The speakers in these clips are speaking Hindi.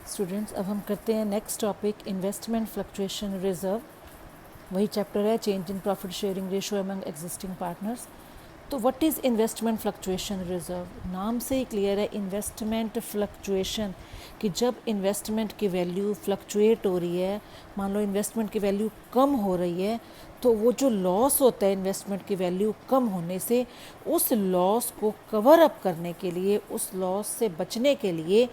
स्टूडेंट्स, अब हम करते हैं next topic investment fluctuation reserve. वही चैप्टर है change in profit sharing ratio among existing partners. तो what is investment fluctuation reserve? नाम से ही क्लियर है, इन्वेस्टमेंट फ्लक्चुएशन, कि जब इन्वेस्टमेंट की वैल्यू फ्लक्चुएट हो रही है, मान लो इन्वेस्टमेंट की वैल्यू कम हो रही है, तो वो जो लॉस होता है इन्वेस्टमेंट की वैल्यू कम होने से, उस लॉस को कवर अप करने के लिए, उस लॉस से बचने के लिए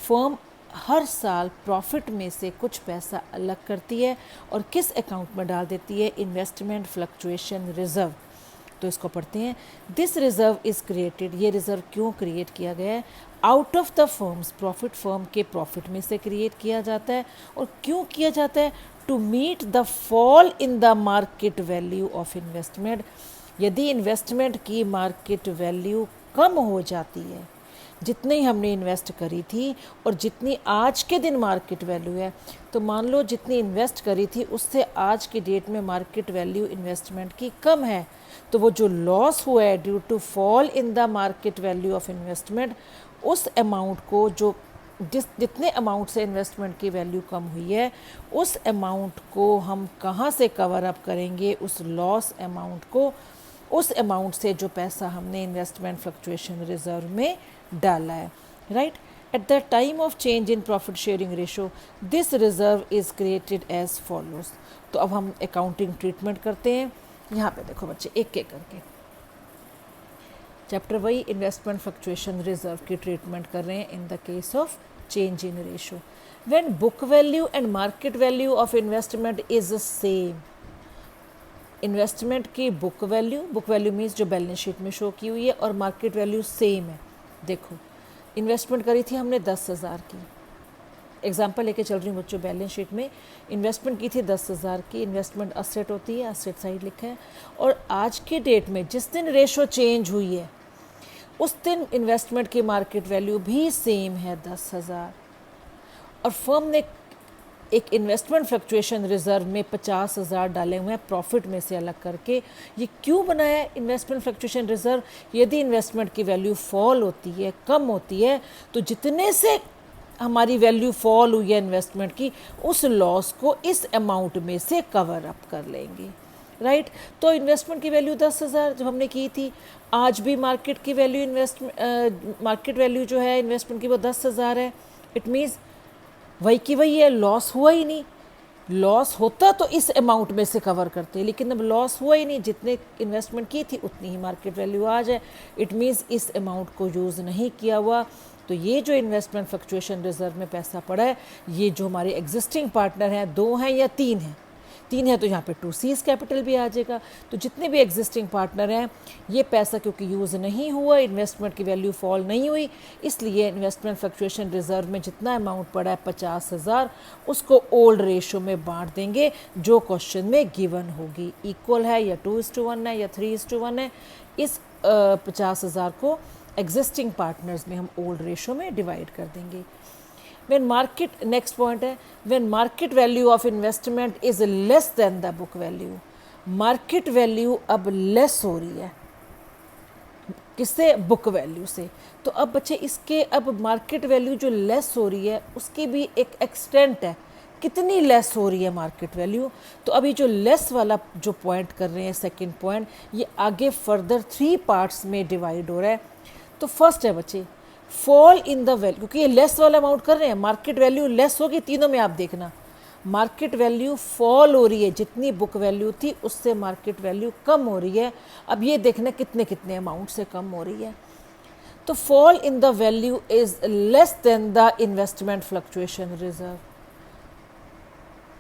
फर्म हर साल प्रॉफिट में से कुछ पैसा अलग करती है और किस अकाउंट में डाल देती है? Investment fluctuation reserve. तो इसको पढ़ते हैं। दिस रिजर्व इज़ क्रिएटेड, ये रिजर्व क्यों क्रिएट किया गया है? Out of the firms profit, firm के प्रॉफिट में से क्रिएट किया जाता है। और क्यों किया जाता है? To meet the fall in the market value of investment. यदि इन्वेस्टमेंट की मार्केट वैल्यू कम हो जाती है, जितनी हमने इन्वेस्ट करी थी और जितनी आज के दिन मार्केट वैल्यू है, तो मान लो जितनी इन्वेस्ट करी थी उससे आज की डेट में मार्केट वैल्यू इन्वेस्टमेंट की कम है, तो वो जो लॉस हुआ है due to fall in the market value of investment, उस अमाउंट को, जो जितने अमाउंट से इन्वेस्टमेंट की वैल्यू कम हुई है, उस अमाउंट को हम कहाँ से कवर अप करेंगे? उस लॉस अमाउंट को, उस अमाउंट से जो पैसा हमने इन्वेस्टमेंट फ्लक्चुएशन रिजर्व में डाला है, right. At the time of change in profit sharing ratio this reserve is created as follows. तो अब हम अकाउंटिंग ट्रीटमेंट करते हैं। यहाँ पे देखो बच्चे, एक एक करके चैप्टर वही इन्वेस्टमेंट फ्लक्चुएशन रिजर्व की ट्रीटमेंट कर रहे हैं in the case of change in ratio. When book value and market value of investment is same, investment की बुक वैल्यू मीन्स जो बैलेंस शीट में शो की हुई है, और मार्केट वैल्यू सेम है। देखो, इन्वेस्टमेंट करी थी हमने 10,000 की, एग्जांपल लेके चल रही हूँ बच्चों। बैलेंस शीट में इन्वेस्टमेंट की थी 10,000 की, इन्वेस्टमेंट असेट होती है, असेट साइड लिखा है। और आज के डेट में जिस दिन रेशो चेंज हुई है, उस दिन इन्वेस्टमेंट की मार्केट वैल्यू भी सेम है 10,000, और फर्म ने एक इन्वेस्टमेंट फ्लक्चुएशन रिजर्व में 50,000 डाले हुए हैं प्रॉफिट में से अलग करके। ये क्यों बनाया है इन्वेस्टमेंट फ्लक्चुएशन रिजर्व? यदि इन्वेस्टमेंट की वैल्यू फॉल होती है, कम होती है, तो जितने से हमारी वैल्यू फॉल हुई है इन्वेस्टमेंट की, उस लॉस को इस अमाउंट में से कवर अप कर लेंगे, राइट। तो इन्वेस्टमेंट की वैल्यू 10,000 जब हमने की थी, आज भी मार्केट की वैल्यू मार्केट वैल्यू जो है इन्वेस्टमेंट की वो 10,000 है। इट मीन्स वही की वही है, लॉस हुआ ही नहीं। लॉस होता तो इस अमाउंट में से कवर करते, लेकिन अब लॉस हुआ ही नहीं, जितने इन्वेस्टमेंट की थी उतनी ही मार्केट वैल्यू आज है। इट मीन्स इस अमाउंट को यूज़ नहीं किया हुआ। तो ये जो इन्वेस्टमेंट फ्लक्चुएशन रिजर्व में पैसा पड़ा है, ये जो हमारे एग्जिस्टिंग पार्टनर हैं, 2 हैं या 3 हैं, 3 है तो यहाँ पे 2C's कैपिटल भी आ जाएगा। तो जितने भी एग्जिस्टिंग पार्टनर हैं, ये पैसा क्योंकि यूज़ नहीं हुआ, इन्वेस्टमेंट की वैल्यू फॉल नहीं हुई, इसलिए इन्वेस्टमेंट फ्लक्चुएशन रिजर्व में जितना अमाउंट पड़ा है 50,000, उसको ओल्ड रेशो में बांट देंगे जो क्वेश्चन में गिवन होगी। इक्वल है या 2:1 है या 3:1 है, इस 50,000 को एग्जिस्टिंग पार्टनर्स में हम ओल्ड रेशो में डिवाइड कर देंगे। when market, next point है, when market value of investment is less than the book value, market value अब लेस हो रही है किससे? बुक वैल्यू से। तो अब बच्चे इसके, अब मार्केट वैल्यू जो लेस हो रही है उसकी भी एक एक्सटेंट है, कितनी लेस हो रही है मार्केट वैल्यू। तो अभी जो लेस वाला जो पॉइंट कर रहे हैं, सेकंड पॉइंट, ये आगे फर्दर 3 पार्ट्स में डिवाइड हो रहा है। तो फर्स्ट है बच्चे फॉल इन द वैल्यू, क्योंकि ये लेस वाला अमाउंट कर रहे हैं, मार्केट वैल्यू लेस होगी, तीनों में आप देखना मार्केट वैल्यू फॉल हो रही है, जितनी बुक वैल्यू थी उससे मार्केट वैल्यू कम हो रही है। अब ये देखना कितने कितने अमाउंट से कम हो रही है। तो fall in the value is less than the investment fluctuation reserve.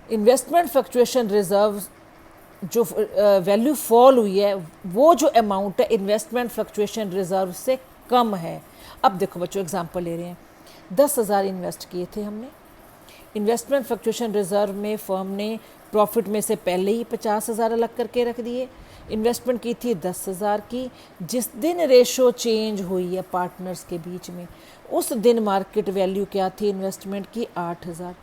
Investment fluctuation reserve जो वैल्यू फॉल हुई है, वो जो अमाउंट है इन्वेस्टमेंट फ्लक्चुएशन रिजर्व से कम है। अब देखो बच्चों, एग्जांपल ले रहे हैं, 10,000 इन्वेस्ट किए थे हमने, इन्वेस्टमेंट फ्लक्चुएशन रिजर्व में फर्म ने प्रॉफिट में से पहले ही 50,000 अलग करके रख दिए। इन्वेस्टमेंट की थी 10,000 की, जिस दिन रेशो चेंज हुई है पार्टनर्स के बीच में, उस दिन मार्केट वैल्यू क्या थी इन्वेस्टमेंट की? 8,000।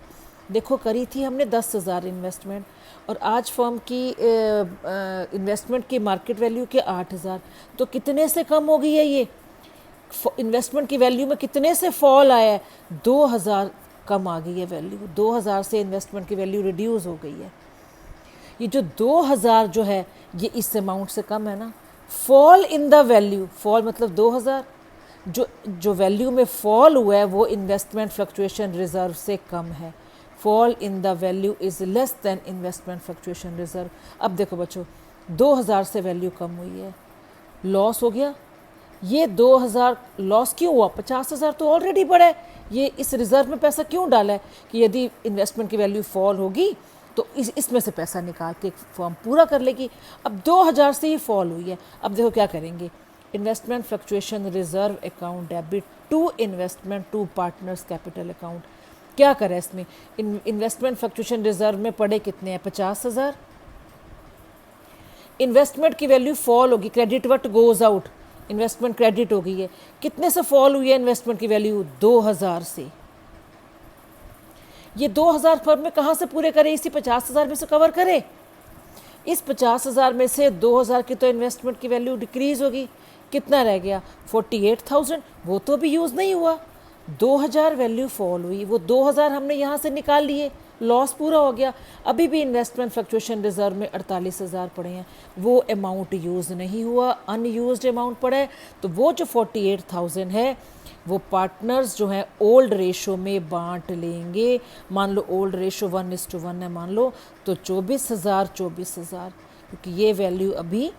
देखो, करी थी हमने 10,000 इन्वेस्टमेंट, और आज फर्म की इन्वेस्टमेंट की मार्केट वैल्यू के 8,000, तो कितने से कम हो गई है? ये इन्वेस्टमेंट की वैल्यू में कितने से फॉल आया है? 2,000 कम आ गई है वैल्यू, 2000 से इन्वेस्टमेंट की वैल्यू रिड्यूस हो गई है। ये जो 2000 जो है ये इस अमाउंट से कम है ना। Fall in the value, fall मतलब 2000, जो वैल्यू में फॉल हुआ है वो इन्वेस्टमेंट फ्लक्चुएशन रिजर्व से कम है। Fall in the value is less than investment fluctuation reserve. अब देखो बच्चों, 2000 से वैल्यू कम हुई है, लॉस हो गया। ये 2000 लॉस क्यों हुआ? 50,000 तो ऑलरेडी बढ़ा है। ये इस रिजर्व में पैसा क्यों डाला है कि यदि इन्वेस्टमेंट की वैल्यू फॉल होगी तो इसमें से पैसा निकाल के फॉर्म पूरा कर लेगी। अब 2000 से ही फॉल हुई है। अब देखो क्या करेंगे, investment fluctuation reserve account debit to investment to partners capital account. क्या करें इसमें? इन्वेस्टमेंट फ्लक्चुएशन रिजर्व में पड़े कितने हैं? 50,000। इन्वेस्टमेंट की वैल्यू फॉल होगी, credit what goes out, investment credit हो गई है। कितने से फॉल हुई है इन्वेस्टमेंट की वैल्यू? 2000 से। ये 2000 फर्म में कहाँ से पूरे करे? इसी 50,000 में से कवर करे। इस 50,000 में से 2000 की तो इन्वेस्टमेंट की वैल्यू डिक्रीज होगी। कितना रह गया? 48,000। वो तो भी यूज़ नहीं हुआ। 2000 वैल्यू फॉल हुई, वो 2000 हमने यहाँ से निकाल लिए, लॉस पूरा हो गया। अभी भी इन्वेस्टमेंट फ्लक्चुएशन रिजर्व में 48,000 पड़े हैं, वो अमाउंट यूज़ नहीं हुआ, अनयूज्ड अमाउंट पड़ा है। तो वो जो 48,000 है वो पार्टनर्स जो हैं ओल्ड रेशो में बांट लेंगे। मान लो ओल्ड रेशो 1:1 है मान लो, तो 24,000, क्योंकि ये वैल्यू अभी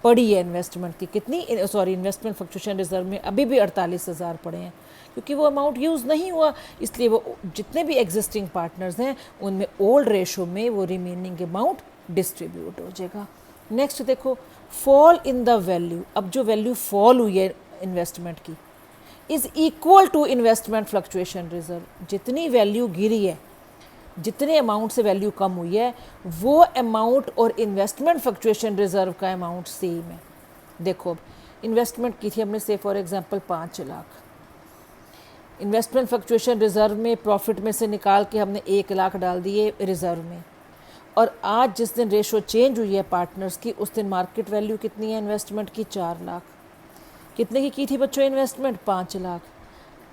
पड़ी है इन्वेस्टमेंट की। कितनी? इन्वेस्टमेंट फ्लक्चुएशन रिजर्व में अभी भी 48,000 पड़े हैं, क्योंकि वो अमाउंट यूज़ नहीं हुआ। इसलिए वो जितने भी एग्जिस्टिंग पार्टनर्स हैं उनमें ओल्ड रेशो में वो रिमेनिंग अमाउंट डिस्ट्रीब्यूट हो जाएगा। नेक्स्ट देखो, फॉल इन द वैल्यू। अब जो वैल्यू फॉल हुई है इन्वेस्टमेंट की is equal to investment fluctuation reserve. जितनी वैल्यू गिरी है, जितने अमाउंट से वैल्यू कम हुई है, वो अमाउंट और इन्वेस्टमेंट फ्लक्चुएशन रिजर्व का अमाउंट सेम है। देखो, अब इन्वेस्टमेंट की थी हमने से for example 5 lakh, investment fluctuation reserve में प्रॉफिट में से निकाल के हमने 1 लाख डाल दिए रिजर्व में। और आज जिस दिन रेशो चेंज हुई है पार्टनर्स की, उस दिन मार्केट वैल्यू कितनी है इन्वेस्टमेंट की? 4 लाख। कितने की थी बच्चों इन्वेस्टमेंट? 5 लाख।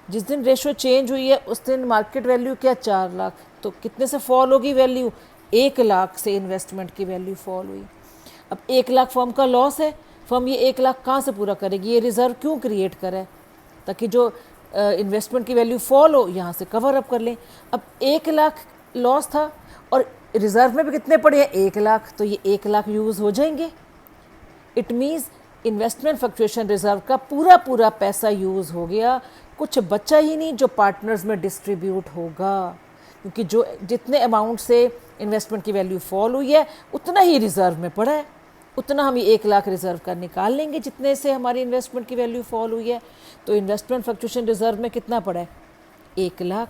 जिस दिन रेशो चेंज हुई है उस दिन मार्केट वैल्यू क्या? 4 लाख। तो कितने से फॉल होगी वैल्यू? 1 लाख से इन्वेस्टमेंट की वैल्यू फॉल हुई। अब 1 लाख फर्म का लॉस है, फर्म ये 1 लाख कहाँ से पूरा करेगी? ये रिजर्व क्यों क्रिएट करे? ताकि जो इन्वेस्टमेंट की वैल्यू फॉल हो यहाँ से कवर अप कर लें। अब 1 लाख लॉस था और रिजर्व में भी कितने पड़े हैं? 1 लाख। तो ये 1 लाख यूज़ हो जाएंगे। It means investment fluctuation reserve का पूरा पैसा यूज़ हो गया, कुछ बचा ही नहीं जो पार्टनर्स में डिस्ट्रीब्यूट होगा, क्योंकि जो जितने अमाउंट से इन्वेस्टमेंट की वैल्यू फॉल हुई है उतना ही रिजर्व में पड़ा है। उतना हम 1 लाख रिजर्व का निकाल लेंगे जितने से हमारी इन्वेस्टमेंट की वैल्यू फॉल हुई है। तो इन्वेस्टमेंट फ्लक्चुएशन रिजर्व में कितना पड़ा है? 1 लाख।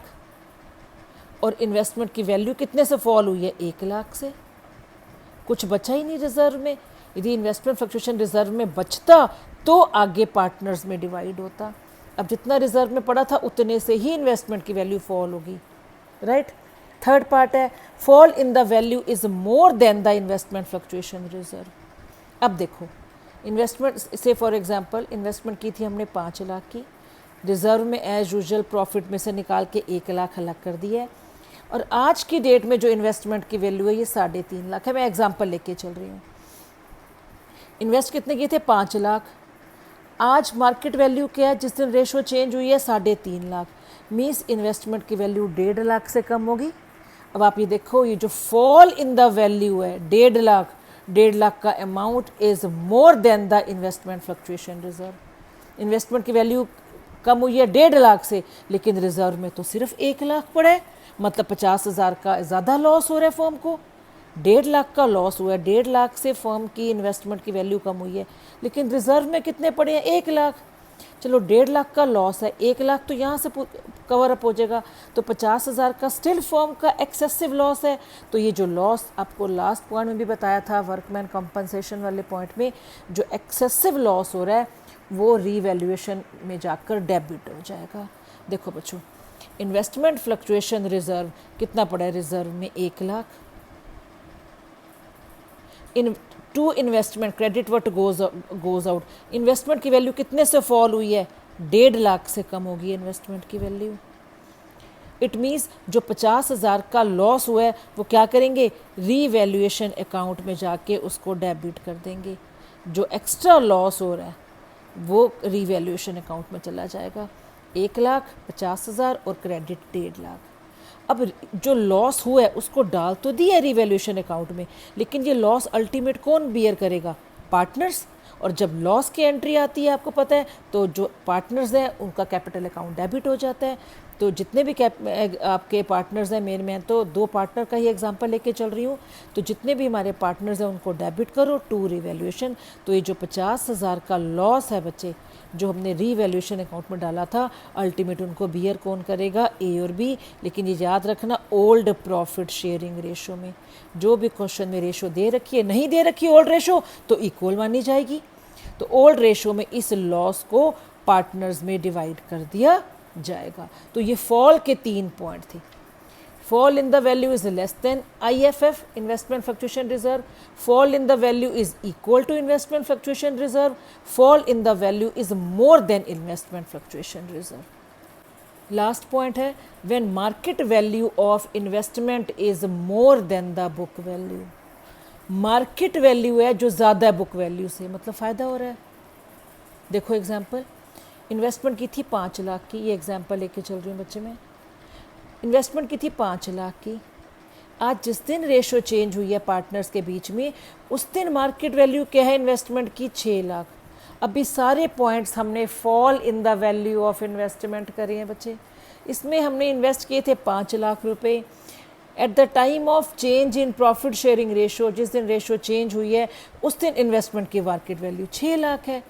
और इन्वेस्टमेंट की वैल्यू कितने से फॉल हुई है? 1 लाख से। कुछ बचा ही नहीं रिजर्व में। यदि इन्वेस्टमेंट फ्लक्चुएशन रिजर्व में बचता तो आगे पार्टनर्स में डिवाइड होता। अब जितना रिजर्व में पड़ा था उतने से ही इन्वेस्टमेंट की वैल्यू फॉल होगी, राइट। थर्ड पार्ट है, fall in the value is more than the investment fluctuation reserve. अब देखो, इन्वेस्टमेंट से फॉर एग्जांपल इन्वेस्टमेंट की थी हमने 5 लाख की, रिजर्व में एज यूजुअल प्रॉफिट में से निकाल के 1 लाख अलग कर दिया है। और आज की डेट में जो इन्वेस्टमेंट की वैल्यू है ये 3.5 लाख है। मैं एग्जांपल लेके चल रही हूँ। इन्वेस्ट कितने किए थे? 5 लाख। आज मार्केट वैल्यू क्या है जिस दिन रेशो चेंज हुई है? 3.5 लाख। मीन्स इन्वेस्टमेंट की वैल्यू 1.5 लाख से कम होगी। अब आप ये देखो, ये जो फॉल इन द वैल्यू है 1.5 लाख का amount is more than the investment fluctuation reserve. Investment की वैल्यू कम हुई है 1.5 लाख से, लेकिन रिजर्व में तो सिर्फ 1 लाख पड़ा है, मतलब 50,000 का ज़्यादा लॉस हो रहा है फर्म को। 1.5 लाख का लॉस हुआ है, 1.5 लाख से फर्म की इन्वेस्टमेंट की वैल्यू कम हुई है, लेकिन रिजर्व में कितने पड़े हैं? 1 लाख। चलो 1.5 लाख का लॉस है, 1 लाख तो यहाँ से कवर अप हो जाएगा, तो 50,000 का स्टिल फर्म का एक्सेसिव लॉस है। तो ये जो लॉस आपको लास्ट पॉइंट में भी बताया था वर्कमैन कंपनसेशन वाले पॉइंट में, जो एक्सेसिव लॉस हो रहा है वो रीवैल्यूएशन में जाकर डेबिट हो जाएगा। देखो बच्चों, इन्वेस्टमेंट फ्लक्चुएशन रिजर्व कितना पड़ा है? रिजर्व में 1 lakh. In to investment credit what goes out, investment की वैल्यू कितने से फॉल हुई है? 1.5 लाख से कम होगी इन्वेस्टमेंट की वैल्यू। इट मीन्स जो 50,000 का लॉस हुआ है वो क्या करेंगे, रीवैल्यूएशन अकाउंट में जाके उसको डेबिट कर देंगे। जो एक्स्ट्रा लॉस हो रहा है वो रीवैल्यूएशन अकाउंट में चला जाएगा। 1,50,000 और क्रेडिट 1.5 लाख। अब जो लॉस हुआ है उसको डाल तो दिया रिवैल्यूएशन अकाउंट में, लेकिन ये लॉस अल्टीमेट कौन बियर करेगा, पार्टनर्स। और जब लॉस की एंट्री आती है आपको पता है तो जो पार्टनर्स हैं उनका कैपिटल अकाउंट डेबिट हो जाता है। तो जितने भी आपके पार्टनर्स हैं, मेन मैं तो 2 पार्टनर का ही एग्जांपल लेके चल रही हूँ, तो जितने भी हमारे पार्टनर्स हैं उनको डेबिट करो टू रिवैल्यूएशन। तो ये जो 50,000 का लॉस है बच्चे जो हमने रीवैल्यूएशन अकाउंट में डाला था, अल्टीमेट उनको बियर कौन करेगा, ए और बी। लेकिन ये याद रखना ओल्ड प्रॉफिट शेयरिंग रेशो में, जो भी क्वेश्चन में रेशो दे रखी है, नहीं दे रखी ओल्ड रेशो तो इक्वल मानी जाएगी। तो ओल्ड रेशो में इस लॉस को पार्टनर्स में डिवाइड कर दिया जाएगा। तो ये फॉल के 3 पॉइंट थे। fall in the value is less than IFF, investment fluctuation reserve, fall in the value is equal to investment fluctuation reserve, fall in the value is more than investment fluctuation reserve. Last point है when market value of investment is more than the book value. Market value है जो ज़्यादा है बुक वैल्यू से, मतलब फ़ायदा हो रहा है। देखो एग्जांपल, इन्वेस्टमेंट की थी 5 लाख की, ये एग्जांपल लेके चल रही हूँ बच्चे में। इन्वेस्टमेंट की थी 5 लाख की, आज जिस दिन रेशो चेंज हुई है पार्टनर्स के बीच में उस दिन मार्केट वैल्यू क्या है इन्वेस्टमेंट की, 6 लाख। अभी सारे पॉइंट्स हमने fall in the value of investment करे हैं बच्चे। इसमें हमने इन्वेस्ट किए थे 5 लाख रुपए। Eight the time of change in profit sharing ratio, जिस दिन रेशो चेंज हुई है उस दिन इन्वेस्टमेंट की मार्केट वैल्यू 6 लाख है।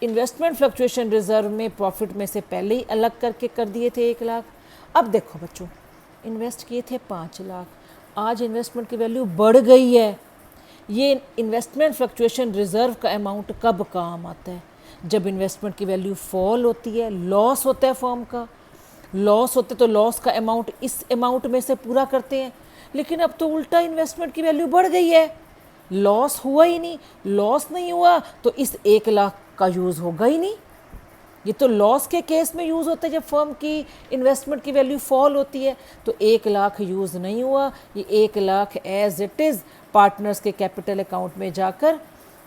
इन्वेस्टमेंट फ्लक्चुएशन रिजर्व में प्रॉफिट में से पहले ही अलग करके कर दिए थे 1 लाख। अब देखो बच्चों, इन्वेस्ट किए थे 5 लाख, आज इन्वेस्टमेंट की वैल्यू बढ़ गई है। ये इन्वेस्टमेंट फ्लक्चुएशन रिजर्व का अमाउंट कब काम आता है, जब इन्वेस्टमेंट की वैल्यू फॉल होती है, लॉस होता है फर्म का, लॉस होते तो लॉस का अमाउंट इस अमाउंट में से पूरा करते हैं। लेकिन अब तो उल्टा इन्वेस्टमेंट की वैल्यू बढ़ गई है, लॉस हुआ ही नहीं, लॉस नहीं हुआ तो इस 1 लाख का यूज़ होगा ही नहीं। ये तो लॉस के केस में यूज़ होता है जब फर्म की इन्वेस्टमेंट की वैल्यू फॉल होती है। तो 1 लाख यूज़ नहीं हुआ, ये 1 lakh as it is partners के कैपिटल अकाउंट में जाकर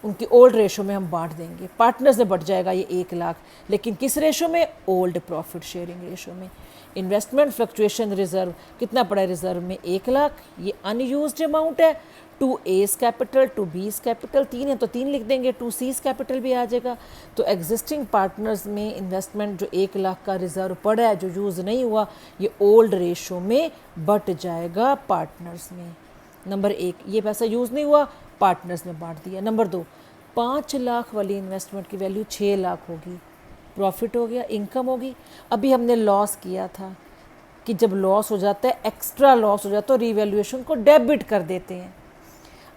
उनकी ओल्ड रेशो में हम बांट देंगे, पार्टनर्स में बढ़ जाएगा ये 1 लाख। लेकिन किस रेशो में, ओल्ड प्रॉफिट शेयरिंग रेशो में। इन्वेस्टमेंट फ्लक्चुएशन रिजर्व कितना पड़ा है रिजर्व में, 1 लाख, ये अनयूज्ड अमाउंट है। 2 A's कैपिटल 2 B's कैपिटल, 3 है तो 3 लिख देंगे, 2 C's कैपिटल भी आ जाएगा। तो एग्जिस्टिंग पार्टनर्स में इन्वेस्टमेंट जो 1 लाख का रिजर्व पड़ा है जो यूज़ नहीं हुआ, ये ओल्ड रेशो में बट जाएगा पार्टनर्स में। नंबर 1, ये पैसा यूज़ नहीं हुआ, पार्टनर्स में बांट दिया। नंबर 2, 5 लाख वाली इन्वेस्टमेंट की वैल्यू 6 लाख होगी, प्रॉफिट हो गया, इनकम होगी। अभी हमने लॉस किया था कि जब लॉस हो जाता है, एक्स्ट्रा लॉस हो जाता है तो रीवैल्यूएशन को डेबिट कर देते हैं।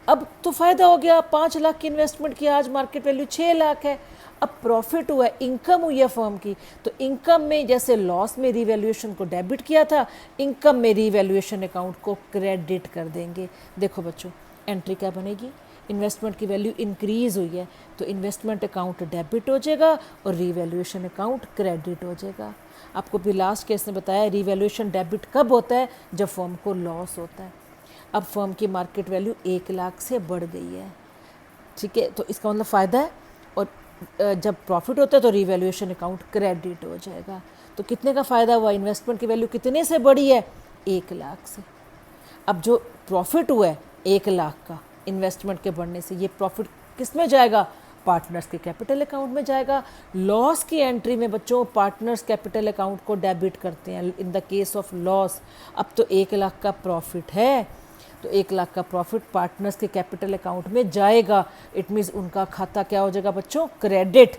अब तो फ़ायदा हो गया, 5 लाख की इन्वेस्टमेंट की आज मार्केट वैल्यू 6 लाख है। अब प्रॉफिट हुआ है, इनकम हुई है फर्म की, तो इनकम में जैसे लॉस में रीवैल्यूएशन को डेबिट किया था, इनकम में रीवैल्यूएशन अकाउंट को क्रेडिट कर देंगे। देखो बच्चों, एंट्री क्या बनेगी, इन्वेस्टमेंट की वैल्यू इंक्रीज़ हुई है तो इन्वेस्टमेंट अकाउंट डेबिट हो जाएगा और रीवैल्यूएशन अकाउंट क्रेडिट हो जाएगा। आपको भी लास्ट केस में बताया रीवैल्यूएशन डेबिट कब होता है, जब फर्म को लॉस होता है। अब फर्म की मार्केट वैल्यू 1 लाख से बढ़ गई है, ठीक है, तो इसका मतलब फ़ायदा है। और जब प्रॉफिट होता है तो रीवैल्यूएशन अकाउंट क्रेडिट हो जाएगा। तो कितने का फ़ायदा हुआ, इन्वेस्टमेंट की वैल्यू कितने से बढ़ी है, 1 लाख से। अब जो प्रॉफिट हुआ है 1 लाख का इन्वेस्टमेंट के बढ़ने से, ये प्रॉफिट किस में जाएगा, पार्टनर्स के कैपिटल अकाउंट में जाएगा। लॉस की एंट्री में बच्चों पार्टनर्स कैपिटल अकाउंट को डेबिट करते हैं in the case of loss. अब तो 1 लाख का प्रॉफिट है तो 1 लाख का प्रॉफिट पार्टनर्स के कैपिटल अकाउंट में जाएगा। इट मीन्स उनका खाता क्या हो जाएगा बच्चों, credit.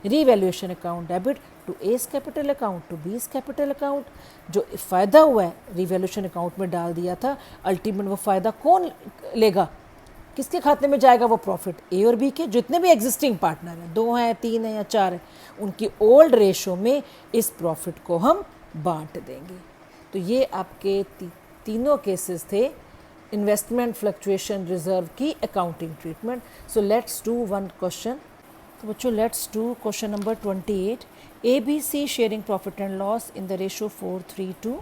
Revaluation account debit to A's capital account to B's capital account. जो फ़ायदा हुआ है रिवैल्यूएशन अकाउंट में डाल दिया था, अल्टीमेट वो फ़ायदा कौन लेगा, किसके खाते में जाएगा, वो प्रॉफिट ए और बी के, जितने भी एग्जिस्टिंग पार्टनर हैं, 2 हैं 3 हैं या 4 हैं, उनकी ओल्ड रेशो में इस प्रॉफिट को हम बांट देंगे। तो ये आपके तीनों केसेस थे इन्वेस्टमेंट फ्लक्चुएशन रिजर्व की accounting treatment. So let's do one question. तो बच्चों let's do question number 28। ABC sharing profit and loss in the ratio 4:3:2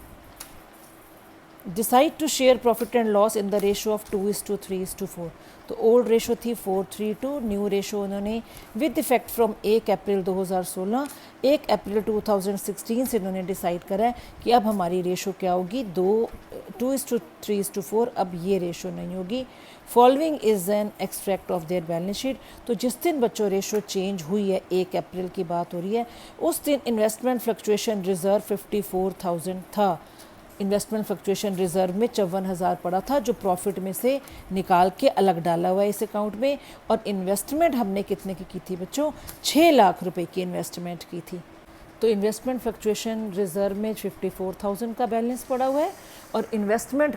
decide to share profit and loss in the ratio of 2:3:4। तो ओल्ड रेशो थी 4:3:2, न्यू रेशो उन्होंने with effect from 1 April 2016, 1 April 2016 से इन्होंने डिसाइड करा है कि अब हमारी रेशो क्या होगी, 2:3:4। अब ये रेशो नहीं होगी। Following is an extract of their balance sheet. तो जिस दिन बच्चों रेशो चेंज हुई है, 1 अप्रैल की बात हो रही है, उस दिन इन्वेस्टमेंट फ्लक्चुएशन रिजर्व 54,000 था। इन्वेस्टमेंट फ्लक्चुएशन रिजर्व में 54,000 पड़ा था, जो प्रॉफिट में से निकाल के अलग डाला हुआ है इस अकाउंट में। और इन्वेस्टमेंट हमने कितने की थी बच्चों, 6 लाख रुपए की इन्वेस्टमेंट की थी। तो इन्वेस्टमेंट फ्लक्चुएशन रिजर्व में 54,000 का बैलेंस पड़ा हुआ है और इन्वेस्टमेंट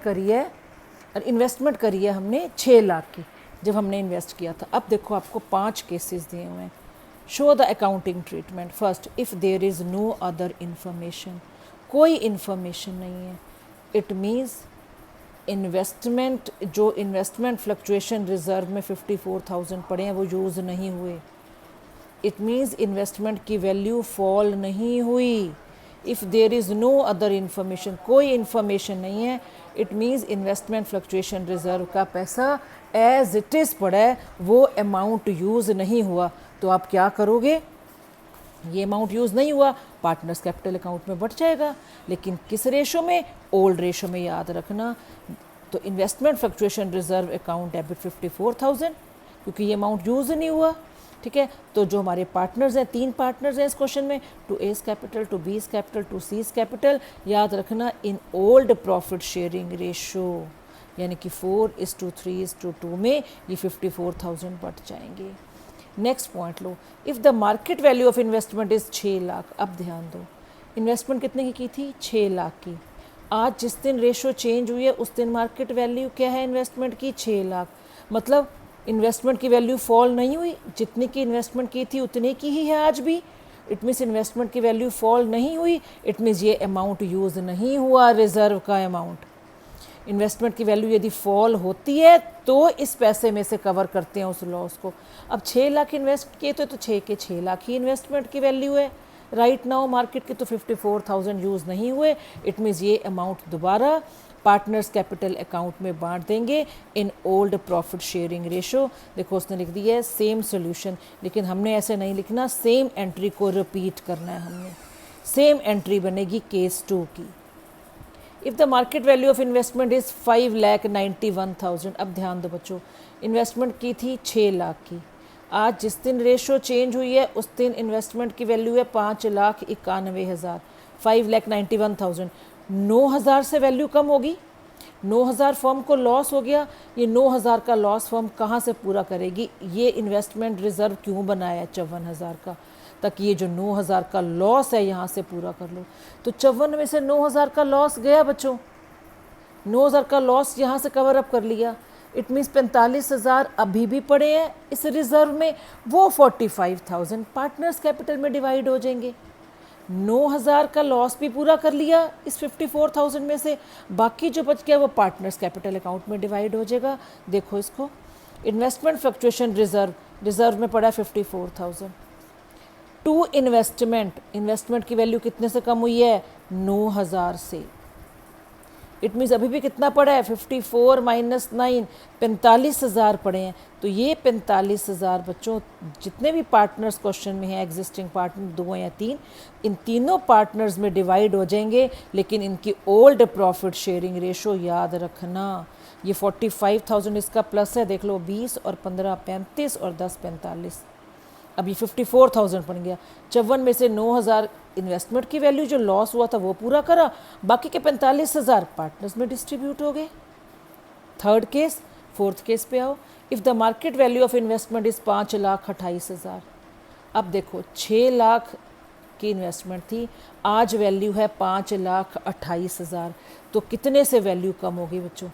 करी है हमने 6 लाख की, जब हमने इन्वेस्ट किया था। अब देखो आपको 5 केसेस दिए हुए हैं। Show the accounting treatment. First, if there is no other information, कोई इन्फॉर्मेशन नहीं है, it means investment fluctuation reserve में 54,000 पड़े हैं, वो यूज़ नहीं हुए। इट मीन्स इन्वेस्टमेंट की वैल्यू फॉल नहीं हुई। If there is no other information, कोई इन्फॉर्मेशन नहीं है, it means investment fluctuation reserve का पैसा एज इट इज़ पड़ा है, वो अमाउंट यूज़ नहीं हुआ। तो आप क्या करोगे, ये अमाउंट यूज़ नहीं हुआ, पार्टनर्स कैपिटल अकाउंट में बढ़ जाएगा। लेकिन किस रेशो में, ओल्ड रेशो में, याद रखना। तो investment fluctuation reserve account debit 54,000, क्योंकि ये अमाउंट यूज़ नहीं हुआ। ठीक है, तो जो हमारे पार्टनर्स हैं, 3 पार्टनर्स हैं इस क्वेश्चन में, to A's capital, to B's capital, to C's capital. याद रखना, in old profit sharing ratio, यानी कि 4:3:2 में ये 54,000 बढ़ जाएंगे। नेक्स्ट पॉइंट लो, if the market value of investment is 6 lakh. अब ध्यान दो, इन्वेस्टमेंट कितने की थी, 6 लाख की। आज जिस दिन रेशो चेंज हुई है उस दिन मार्केट वैल्यू क्या है इन्वेस्टमेंट की, 6 लाख। मतलब इन्वेस्टमेंट की वैल्यू फॉल नहीं हुई, जितनी की इन्वेस्टमेंट की थी उतने की ही है आज भी। इट मीन्स इन्वेस्टमेंट की वैल्यू फॉल नहीं हुई, इट मीन्स ये अमाउंट यूज़ नहीं हुआ, रिजर्व का अमाउंट। इन्वेस्टमेंट की वैल्यू यदि फॉल होती है तो इस पैसे में से कवर करते हैं उस लॉस को। अब 6 लाख इन्वेस्ट किए तो 6 के 6 लाख ही इन्वेस्टमेंट की वैल्यू है राइट नाउ मार्केट की, तो 54,000 यूज़ नहीं हुए। इट मीन्स ये अमाउंट दोबारा पार्टनर्स कैपिटल अकाउंट में बांट देंगे इन ओल्ड प्रॉफिट शेयरिंग रेशो। देखो उसने लिख दिया है सेम सोल्यूशन, लेकिन हमने ऐसे नहीं लिखना, सेम एंट्री को रिपीट करना है हमने। सेम एंट्री बनेगी केस 2 की। If the market value of investment is 5,91,000। अब ध्यान दो बच्चों, इन्वेस्टमेंट की थी 6 लाख की। आज जिस दिन रेशो चेंज हुई है उस दिन इन्वेस्टमेंट की वैल्यू है 5,91,000, 5,91,000। 9,000 से वैल्यू कम होगी, 9,000 फर्म को लॉस हो गया। ये 9,000 का लॉस फर्म कहाँ से पूरा करेगी, ये इन्वेस्टमेंट रिजर्व क्यों बनाया 54,000 का, ताकि ये जो 9,000 का लॉस है यहाँ से पूरा कर लो। तो 54 में से 9,000 का लॉस गया बच्चों, 9,000 का लॉस यहाँ से कवर अप कर लिया। इट मीन्स 45,000 अभी भी पड़े हैं इस रिजर्व में, वो 45,000 पार्टनर्स कैपिटल में डिवाइड हो जाएंगे। 9,000 का लॉस भी पूरा कर लिया इस 54,000 में से, बाकी जो बच गया वो पार्टनर्स कैपिटल अकाउंट में डिवाइड हो जाएगा। देखो इसको, इन्वेस्टमेंट फ्लक्चुएशन रिजर्व में पड़ा 54,000 टू इन्वेस्टमेंट की वैल्यू कितने से कम हुई है, 9,000 से। इट मीन्स अभी भी कितना पड़ा है, 54 - 9, 45,000 पड़े हैं। तो ये 45,000 बच्चों जितने भी पार्टनर्स क्वेश्चन में हैं, एग्जिस्टिंग पार्टनर 2 या 3, इन तीनों पार्टनर्स में डिवाइड हो जाएंगे, लेकिन इनकी ओल्ड प्रॉफिट शेयरिंग रेशो याद रखना। ये 45,000 इसका प्लस है, देख लो 20 और 15 35 और 10 45। अब ये 54,000 बन गया। 54 में से 9,000 इन्वेस्टमेंट की वैल्यू जो लॉस हुआ था वो पूरा करा, बाकी के 45,000 पार्टनर्स में डिस्ट्रीब्यूट हो गए। थर्ड केस, फोर्थ केस पे आओ। If the market value of investment is 5,28,000। अब देखो 6 लाख की इन्वेस्टमेंट थी, आज वैल्यू है 5,28,000। तो कितने से वैल्यू कम होगी बच्चों,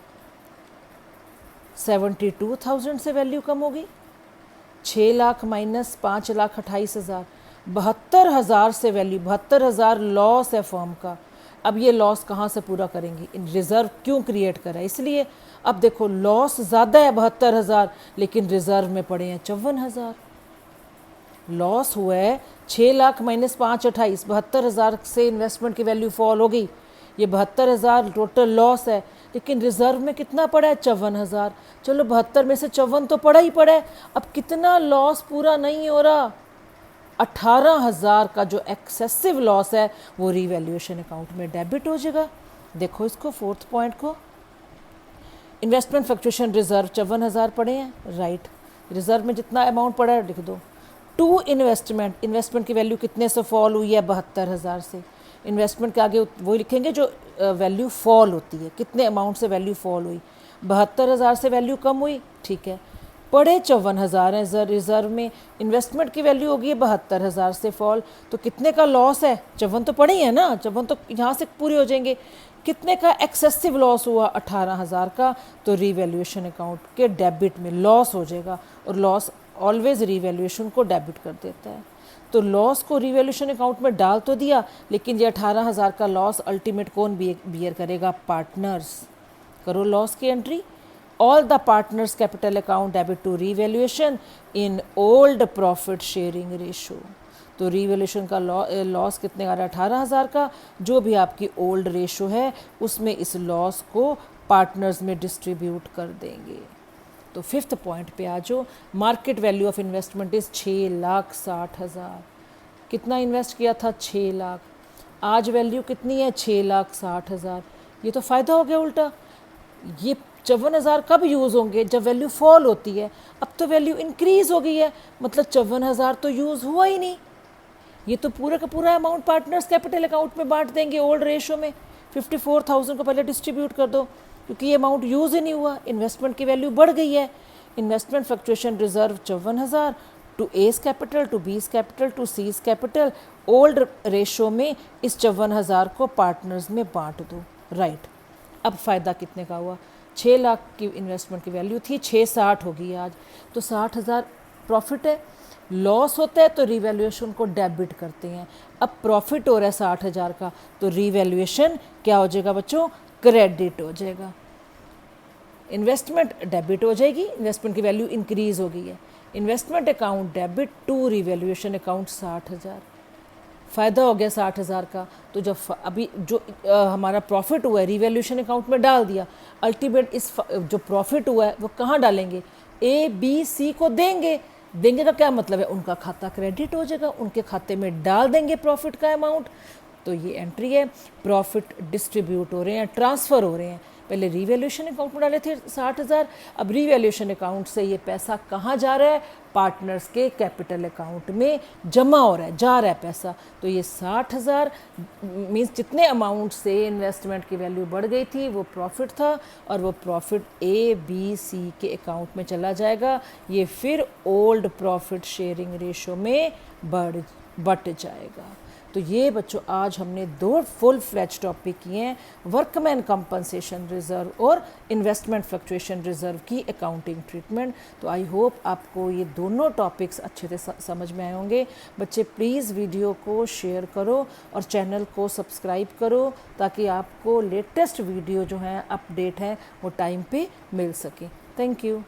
72,000 से वैल्यू कम होगी। 6 लाख माइनस 5,28,000, 72,000 से वैल्यू, 72,000 लॉस है फर्म का। अब ये लॉस कहाँ से पूरा करेंगी, इन रिज़र्व क्यों क्रिएट करा, इसलिए। अब देखो लॉस ज़्यादा है 72,000, लेकिन रिज़र्व में पड़े हैं 54,000। लॉस हुआ है 6 लाख माइनस 5,28, 72,000 से इन्वेस्टमेंट की वैल्यू फॉल हो गई। ये 72,000 टोटल लॉस है, लेकिन रिजर्व में कितना पड़ा है 54,000। चलो 72 में से 54 तो पड़ा ही पड़ा है। अब कितना लॉस पूरा नहीं हो रहा, 18,000 का जो एक्सेसिव लॉस है वो रीवैल्यूएशन अकाउंट में डेबिट हो जाएगा। देखो इसको, फोर्थ पॉइंट को, इन्वेस्टमेंट फ्लक्चुएशन रिजर्व 54,000 पड़े हैं, राइट। रिजर्व में जितना अमाउंट पड़ा है लिख दो। टू इन्वेस्टमेंट, इन्वेस्टमेंट की वैल्यू कितने से फॉल हुई है 72,000 से। इन्वेस्टमेंट के आगे वो लिखेंगे जो वैल्यू फॉल होती है, कितने अमाउंट से वैल्यू फॉल हुई, 72,000 से वैल्यू कम हुई, ठीक है। पड़े 54,000 हैं रिजर्व में, इन्वेस्टमेंट की वैल्यू होगी 72,000 से फॉल, तो कितने का लॉस है, 54 तो पड़े ही है ना, 54 तो यहाँ से पूरे हो जाएंगे। कितने का एक्सेसिव लॉस हुआ, 18,000 का, तो रीवैल्यूएशन अकाउंट के डेबिट में लॉस हो जाएगा, और लॉस ऑलवेज रीवैल्यूएशन को डेबिट कर देता है। तो लॉस को रीवैल्यूएशन अकाउंट में डाल तो दिया, लेकिन ये 18,000 का लॉस अल्टीमेट कौन बियर करेगा, पार्टनर्स। करो लॉस की entry, all the partners capital account debit to revaluation in old profit sharing ratio. तो रीवैल्यूएशन का लॉस कितने का, 18,000 का, जो भी आपकी ओल्ड रेशो है उसमें इस लॉस को पार्टनर्स में डिस्ट्रीब्यूट कर देंगे। तो फिफ्थ पॉइंट पे आ जाओ, market value of investment is 6,60,000। कितना इन्वेस्ट किया था, 6 लाख, आज वैल्यू कितनी है, 6,60,000। ये तो फ़ायदा हो गया उल्टा। ये 54,000 कब यूज़ होंगे, जब वैल्यू फॉल होती है। अब तो वैल्यू इंक्रीज़ हो गई है, मतलब 54,000 तो यूज़ हुआ ही नहीं। ये तो पूरा का पूरा अमाउंट पार्टनर्स कैपिटल अकाउंट में बांट देंगे ओल्ड रेशो में। 54,000 को पहले डिस्ट्रीब्यूट कर दो, क्योंकि ये अमाउंट यूज़ ही नहीं हुआ, इन्वेस्टमेंट की वैल्यू बढ़ गई है। Investment fluctuation reserve 54,000 to A's capital, to B's capital, to C's capital, old ratio में इस 54,000 को पार्टनर्स में बांट दो, राइट। अब फ़ायदा कितने का हुआ, 6 लाख की इन्वेस्टमेंट की वैल्यू थी, 660 होगी आज, तो 60,000 प्रॉफिट है। लॉस होता है तो रीवैल्यूएशन को डेबिट करते हैं। अब प्रॉफिट हो रहा है 60,000 का, तो रीवैल्यूएशन क्या हो जाएगा बच्चों, क्रेडिट हो जाएगा। इन्वेस्टमेंट डेबिट हो जाएगी, इन्वेस्टमेंट की वैल्यू इंक्रीज हो गई है। Investment account debit to revaluation account 60,000, फ़ायदा हो गया 60,000 का। तो जब अभी जो हमारा प्रॉफिट हुआ है रीवैल्यूएशन अकाउंट में डाल दिया, अल्टीमेट इस जो प्रॉफिट हुआ है वो कहाँ डालेंगे, ए बी सी को देंगे। देंगे का क्या मतलब है, उनका खाता क्रेडिट हो जाएगा, उनके खाते में डाल देंगे प्रॉफिट का अमाउंट। तो ये एंट्री है, प्रॉफिट डिस्ट्रीब्यूट हो रहे हैं, ट्रांसफ़र हो रहे हैं। पहले रीवैल्यूएशन अकाउंट में डाले थे 60,000, अब रीवैल्यूएशन अकाउंट से ये पैसा कहाँ जा रहा है, पार्टनर्स के कैपिटल अकाउंट में जमा हो रहा है, जा रहा है पैसा। तो ये 60,000 मीन्स जितने अमाउंट से इन्वेस्टमेंट की वैल्यू बढ़ गई थी वो प्रॉफिट था, और वो प्रॉफिट ए बी सी के अकाउंट में चला जाएगा। ये फिर ओल्ड प्रॉफिट शेयरिंग रेशो में बट जाएगा। तो ये बच्चों आज हमने 2 फुल फ्लैज टॉपिक किए हैं, वर्कमैन कंपनसेशन रिजर्व और इन्वेस्टमेंट फ्लक्चुएशन रिजर्व की अकाउंटिंग ट्रीटमेंट। तो आई होप आपको ये दोनों टॉपिक्स अच्छे से समझ में आए होंगे। बच्चे प्लीज़ वीडियो को शेयर करो और चैनल को सब्सक्राइब करो, ताकि आपको लेटेस्ट वीडियो जो हैं अपडेट हैं वो टाइम पे मिल सके। Thank you.